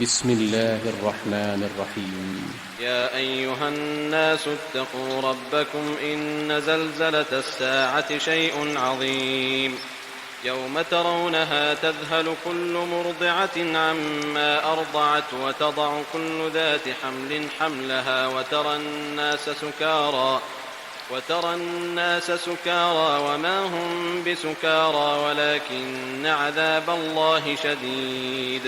بسم الله الرحمن الرحيم. يا أيها الناس اتقوا ربكم إن زلزلة الساعة شيء عظيم يوم ترونها تذهل كل مرضعة عما أرضعت وتضع كل ذات حمل حملها وترى الناس سكارى وما هم بسكارى ولكن عذاب الله شديد.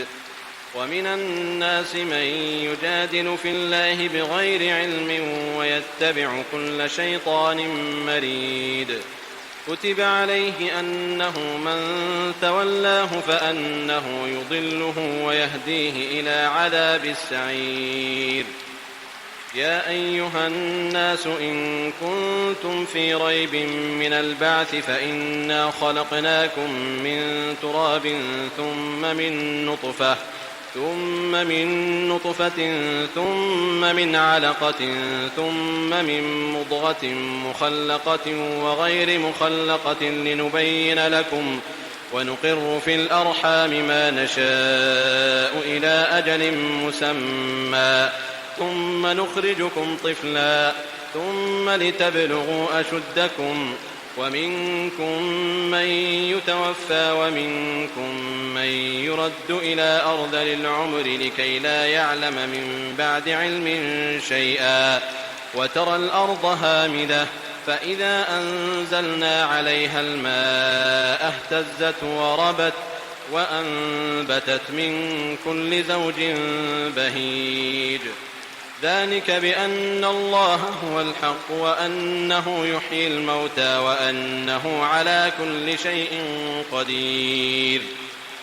ومن الناس من يجادل في الله بغير علم ويتبع كل شيطان مريد. كتب عليه أنه من تولاه فأنه يضله ويهديه إلى عذاب السعير. يا أيها الناس إن كنتم في ريب من البعث فإنا خلقناكم من تراب ثم من نطفة ثم من علقة ثم من مضغة مخلقة وغير مخلقة لنبين لكم ونقر في الأرحام ما نشاء إلى أجل مسمى ثم نخرجكم طفلا ثم لتبلغوا أشدكم ومنكم من يتوفى ومنكم من يرد إلى أرذل العمر لكي لا يعلم من بعد علم شيئا. وترى الأرض هامدة فإذا أنزلنا عليها الماء اهتزت وربت وأنبتت من كل زوج بهيج. ذلك بأن الله هو الحق وأنه يحيي الموتى وأنه على كل شيء قدير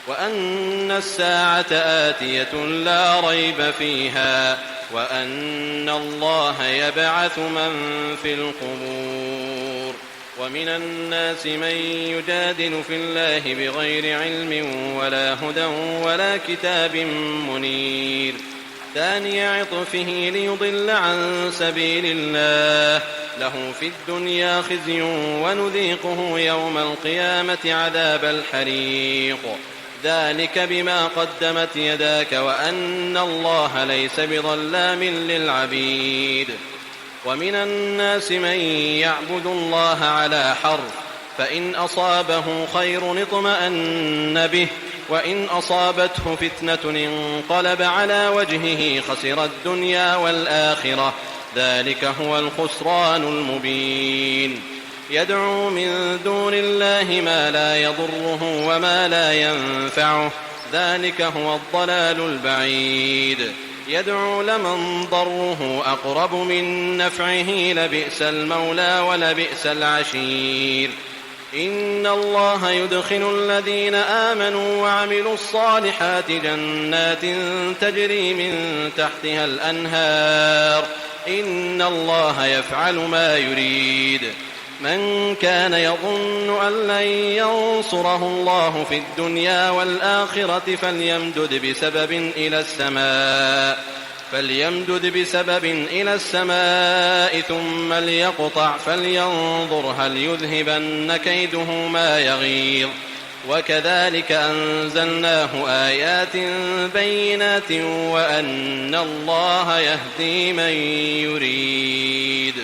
وأن الساعة آتية لا ريب فيها وأن الله يبعث من في القبور. ومن الناس من يجادل في الله بغير علم ولا هدى ولا كتاب منير. ثاني عطفه ليضل عن سبيل الله له في الدنيا خزي ونذيقه يوم القيامة عذاب الحريق. ذلك بما قدمت يداك وأن الله ليس بظلام للعبيد. ومن الناس من يعبد الله على حرف فإن أصابه خير اطمأن به وإن أصابته فتنة انقلب على وجهه خسر الدنيا والآخرة ذلك هو الخسران المبين. يدعو من دون الله ما لا يضره وما لا ينفعه ذلك هو الضلال البعيد. يدعو لمن ضره أقرب من نفعه لبئس المولى ولبئس العشير. إن الله يدخل الذين آمنوا وعملوا الصالحات جنات تجري من تحتها الأنهار إن الله يفعل ما يريد. من كان يظن أن لن ينصره الله في الدنيا والآخرة فليمدد بسبب إلى السماء ثم ليقطع فلينظر هل يذهبن كيده ما يغيظ. وكذلك أنزلناه آيات بينات وأن الله يهدي من يريد.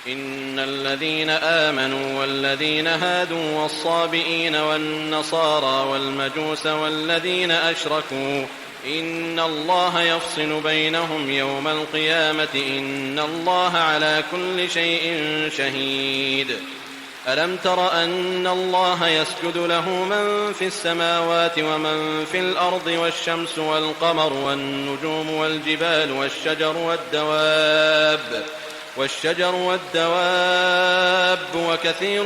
إن الذين آمنوا والذين هادوا والصابئين والنصارى والمجوس والذين أشركوا إن الله يفصل بينهم يوم القيامة إن الله على كل شيء شهيد. ألم تر أن الله يسجد له من في السماوات ومن في الأرض والشمس والقمر والنجوم والجبال والشجر والدواب وكثير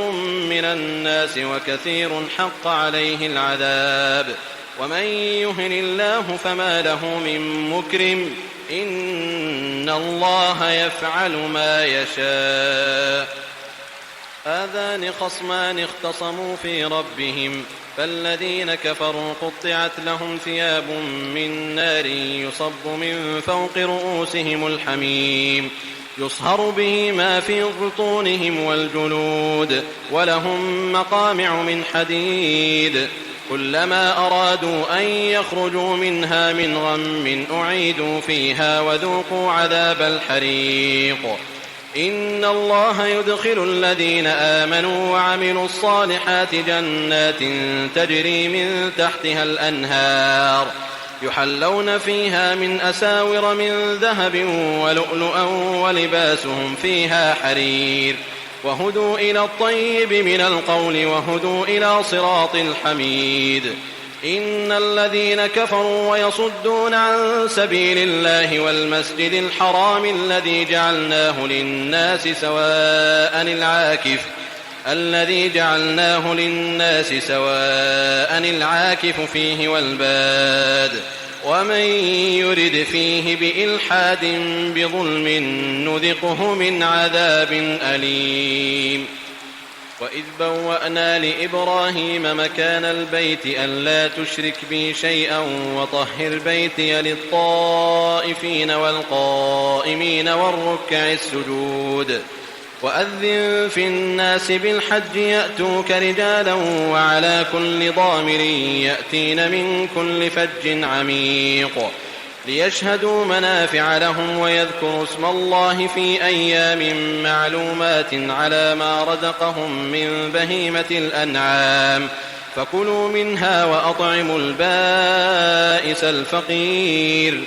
من الناس وكثير حق عليه العذاب. ومن يهن الله فما له من مكرم إن الله يفعل ما يشاء. هذان خصمان اختصموا في ربهم فالذين كفروا قطعت لهم ثياب من نار يصب من فوق رؤوسهم الحميم يصهر به ما في بطونهم والجلود ولهم مقامع من حديد كلما أرادوا أن يخرجوا منها من غم أعيدوا فيها وذوقوا عذاب الحريق. إن الله يدخل الذين آمنوا وعملوا الصالحات جنات تجري من تحتها الأنهار يحلون فيها من أساور من ذهب ولؤلؤا ولباسهم فيها حرير وهدوا إلى الطيب من القول وهدوا إلى صراط الحميد. إن الذين كفروا ويصدون عن سبيل الله والمسجد الحرام الذي جعلناه للناس سواء العاكف فيه والباد ومن يرد فيه بإلحاد بظلم نذقه من عذاب أليم. وإذ بوأنا لإبراهيم مكان البيت ألا تشرك بي شيئا وطهر بيتي للطائفين والقائمين والركع السجود. وأذن في الناس بالحج يأتوك رجالا وعلى كل ضامر يأتين من كل فج عميق ليشهدوا منافع لهم ويذكروا اسم الله في أيام معلومات على ما رزقهم من بهيمة الأنعام فكلوا منها وأطعموا البائس الفقير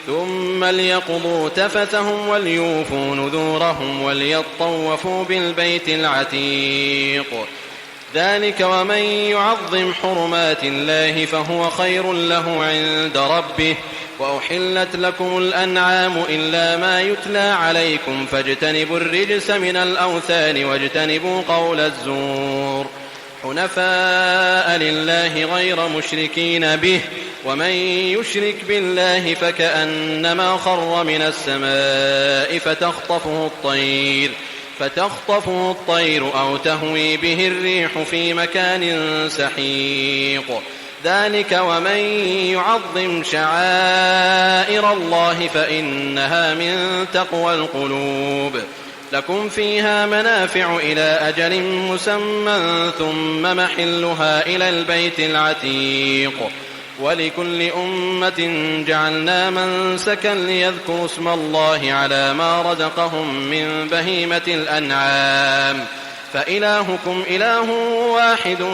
ثم ليقضوا تفثهم وليوفوا نذورهم وليطوفوا بالبيت العتيق. ذلك ومن يعظم حرمات الله فهو خير له عند ربه. وأحلت لكم الأنعام إلا ما يتلى عليكم فاجتنبوا الرجس من الأوثان واجتنبوا قول الزور حنفاء لله غير مشركين به ومن يشرك بالله فكأنما خر من السماء فتخطفه الطير أو تهوي به الريح في مكان سحيق. ذلك ومن يعظم شعائر الله فإنها من تقوى القلوب. لكم فيها منافع إلى أجل مسمى ثم محلها إلى البيت العتيق. ولكل أمة جعلنا منسكا ليذكروا اسم الله على ما رزقهم من بهيمة الأنعام فإلهكم إله واحد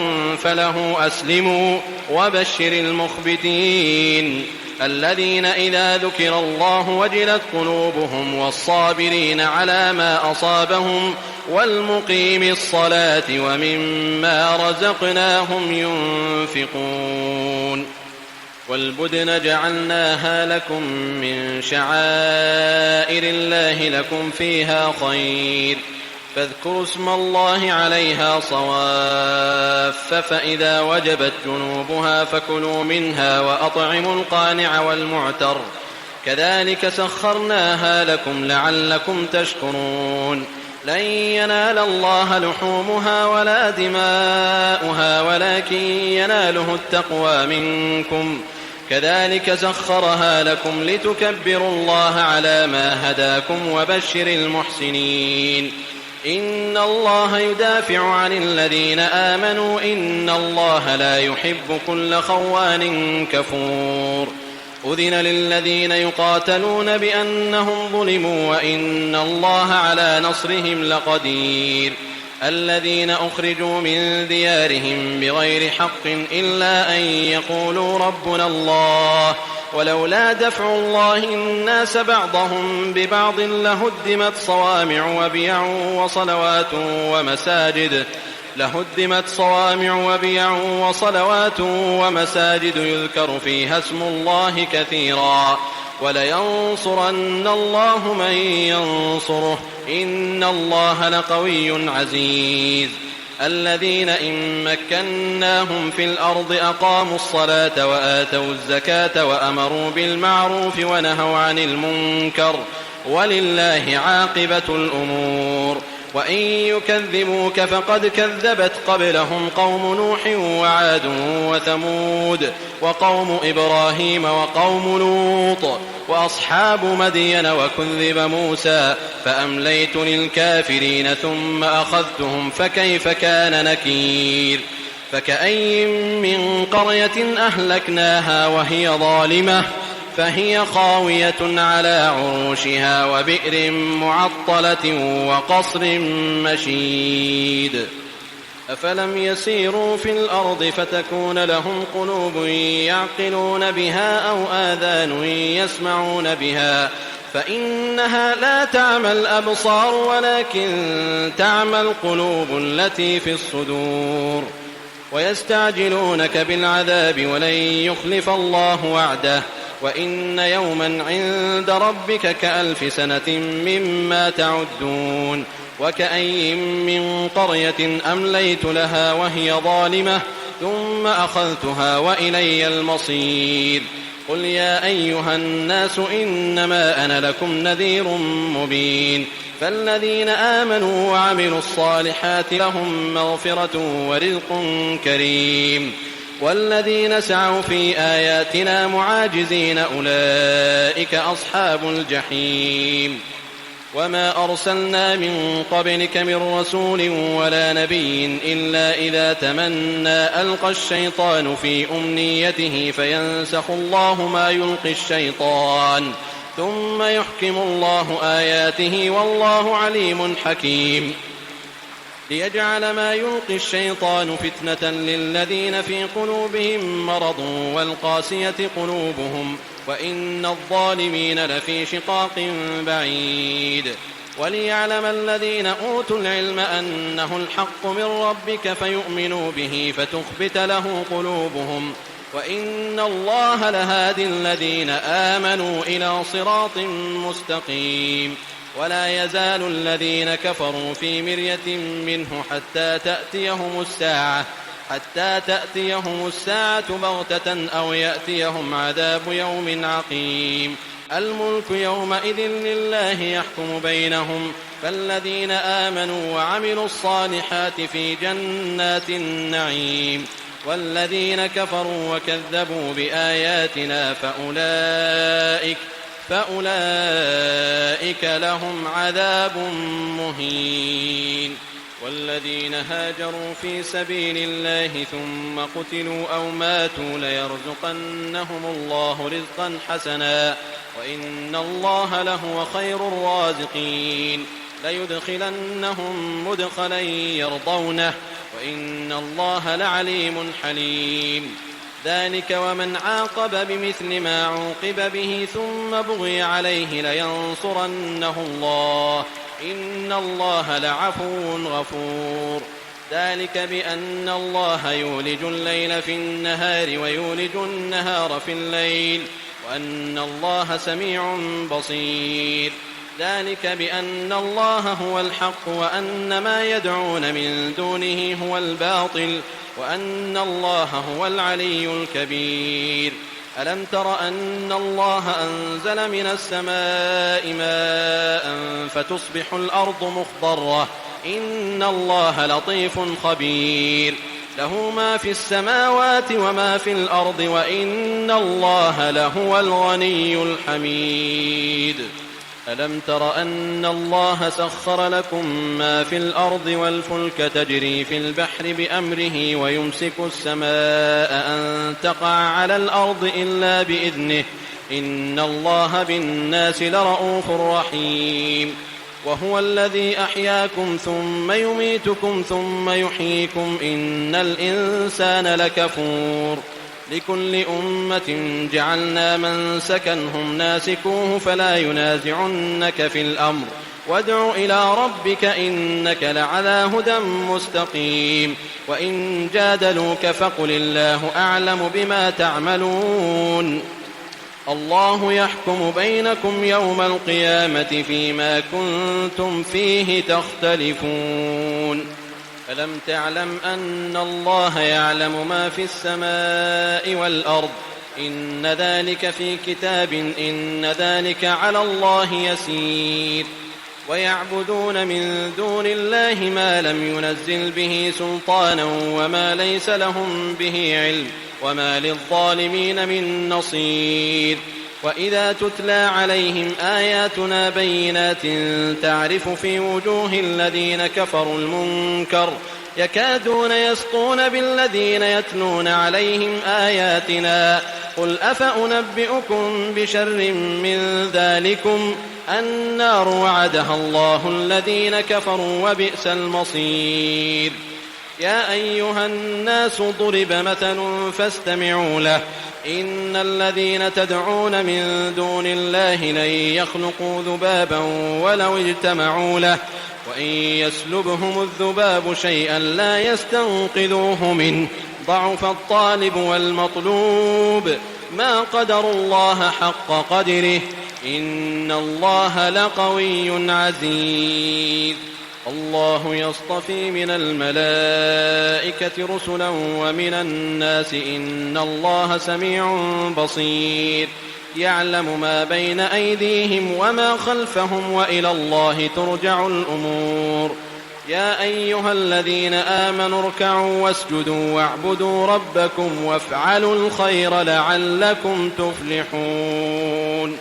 فله أسلموا وبشر المخبتين الذين إذا ذكر الله وجلت قلوبهم والصابرين على ما أصابهم والمقيم الصلاة ومما رزقناهم ينفقون. والبدن جعلناها لكم من شعائر الله لكم فيها خير فاذكروا اسم الله عليها صواف فإذا وجبت جنوبها فكلوا منها وأطعموا القانع والمعتر كذلك سخرناها لكم لعلكم تشكرون. لن ينال الله لحومها ولا دماؤها ولكن يناله التقوى منكم كذلك سخرها لكم لتكبروا الله على ما هداكم وبشر المحسنين. إن الله يدافع عن الذين آمنوا إن الله لا يحب كل خوان كفور. أذن للذين يقاتلون بأنهم ظلموا وإن الله على نصرهم لقدير. الذين أخرجوا من ديارهم بغير حق إلا أن يقولوا ربنا الله ولولا دفع الله الناس بعضهم ببعض لهدمت صوامع وبيع وصلوات ومساجد يذكر فيها اسم الله كثيرا ولينصرن الله من ينصره إن الله لقوي عزيز. الذين إن مكناهم في الأرض أقاموا الصلاة وآتوا الزكاة وأمروا بالمعروف ونهوا عن المنكر ولله عاقبة الأمور. وإن يكذبوك فقد كذبت قبلهم قوم نوح وعاد وثمود وقوم إبراهيم وقوم لوط وأصحاب مدين وكذب موسى فأمليت للكافرين ثم أخذتهم فكيف كان نكير. فكأي من قرية أهلكناها وهي ظالمة فهي خاوية على عروشها وبئر معطلة وقصر مشيد أفلم يسيروا في الأرض فتكون لهم قلوب يعقلون بها أو آذان يسمعون بها فإنها لا تعمى الأبصار ولكن تعمى القلوب التي في الصدور ويستعجلونك بالعذاب ولن يخلف الله وعده وإن يوما عند ربك كألف سنة مما تعدون وكأي من قرية أمليت لها وهي ظالمة ثم أخذتها وإلي المصير قل يا أيها الناس إنما أنا لكم نذير مبين فالذين آمنوا وعملوا الصالحات لهم مغفرة ورزق كريم والذين سعوا في آياتنا معاجزين أولئك أصحاب الجحيم وما أرسلنا من قبلك من رسول ولا نبي إلا إذا تمنى ألقى الشيطان في أمنيته فينسخ الله ما يلقي الشيطان ثم يحكم الله آياته والله عليم حكيم ليجعل ما يلقي الشيطان فتنة للذين في قلوبهم مرض والقاسية قلوبهم وإن الظالمين لفي شقاق بعيد وليعلم الذين أوتوا العلم أنه الحق من ربك فيؤمنوا به فتخبت له قلوبهم وإن الله لهادي الذين آمنوا إلى صراط مستقيم ولا يزال الذين كفروا في مرية منه حتى تأتيهم الساعة بغتة أو يأتيهم عذاب يوم عقيم الملك يومئذ لله يحكم بينهم فالذين آمنوا وعملوا الصالحات في جنات النعيم والذين كفروا وكذبوا بآياتنا فأولئك لهم عذاب مهين والذين هاجروا في سبيل الله ثم قتلوا أو ماتوا ليرزقنهم الله رزقا حسنا وإن الله لهو خير الرازقين ليدخلنهم مدخلا يرضونه وإن الله لعليم حليم ذلك ومن عاقب بمثل ما عوقب به ثم بغي عليه لينصرنه الله إن الله لعفو غفور ذلك بأن الله يولج الليل في النهار ويولج النهار في الليل وأن الله سميع بصير ذلك بأن الله هو الحق وأن ما يدعون من دونه هو الباطل وأن الله هو العلي الكبير ألم تر أن الله أنزل من السماء ماء فتصبح الأرض مخضرة إن الله لطيف خبير له ما في السماوات وما في الأرض وإن الله لهو الغني الحميد ألم تر أن الله سخر لكم ما في الأرض والفلك تجري في البحر بأمره ويمسك السماء أن تقع على الأرض إلا بإذنه إن الله بالناس لرؤوف رحيم وهو الذي أحياكم ثم يميتكم ثم يحييكم إن الإنسان لكفور لكل أمة جعلنا منسكا هم ناسكوه فلا ينازعنك في الأمر وادع إلى ربك إنك لعلى هدى مستقيم وإن جادلوك فقل الله أعلم بما تعملون الله يحكم بينكم يوم القيامة فيما كنتم فيه تختلفون ألم تعلم أن الله يعلم ما في السماء والأرض إن ذلك في كتاب إن ذلك على الله يسير ويعبدون من دون الله ما لم ينزل به سلطانا وما ليس لهم به علم وما للظالمين من نصير وإذا تتلى عليهم آياتنا بينات تعرف في وجوه الذين كفروا المنكر يكادون يسطون بالذين يتلون عليهم آياتنا قل أفأنبئكم بشر من ذلكم النار وعدها الله الذين كفروا وبئس المصير. يا أيها الناس ضرب مثل فاستمعوا له إن الذين تدعون من دون الله لن يخلقوا ذبابا ولو اجتمعوا له وإن يسلبهم الذباب شيئا لا يستنقذوه منه ضعف الطالب والمطلوب ما قدروا الله حق قدره إن الله لقوي عزيز. الله يصطفي من الملائكة رسلا ومن الناس إن الله سميع بصير يعلم ما بين أيديهم وما خلفهم وإلى الله ترجع الأمور. يا أيها الذين آمنوا اركعوا واسجدوا واعبدوا ربكم وافعلوا الخير لعلكم تفلحون.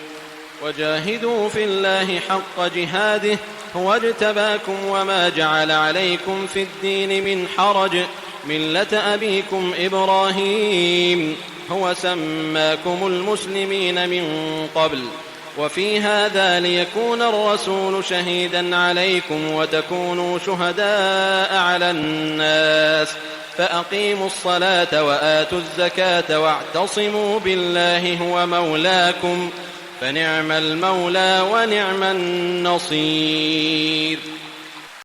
وجاهدوا في الله حق جهاده هو اجتباكم وما جعل عليكم في الدين من حرج ملة أبيكم إبراهيم هو سماكم المسلمين من قبل وفي هذا ليكون الرسول شهيدا عليكم وتكونوا شهداء على الناس فأقيموا الصلاة وآتوا الزكاة واعتصموا بالله هو مولاكم فنعم المولى ونعم النصير.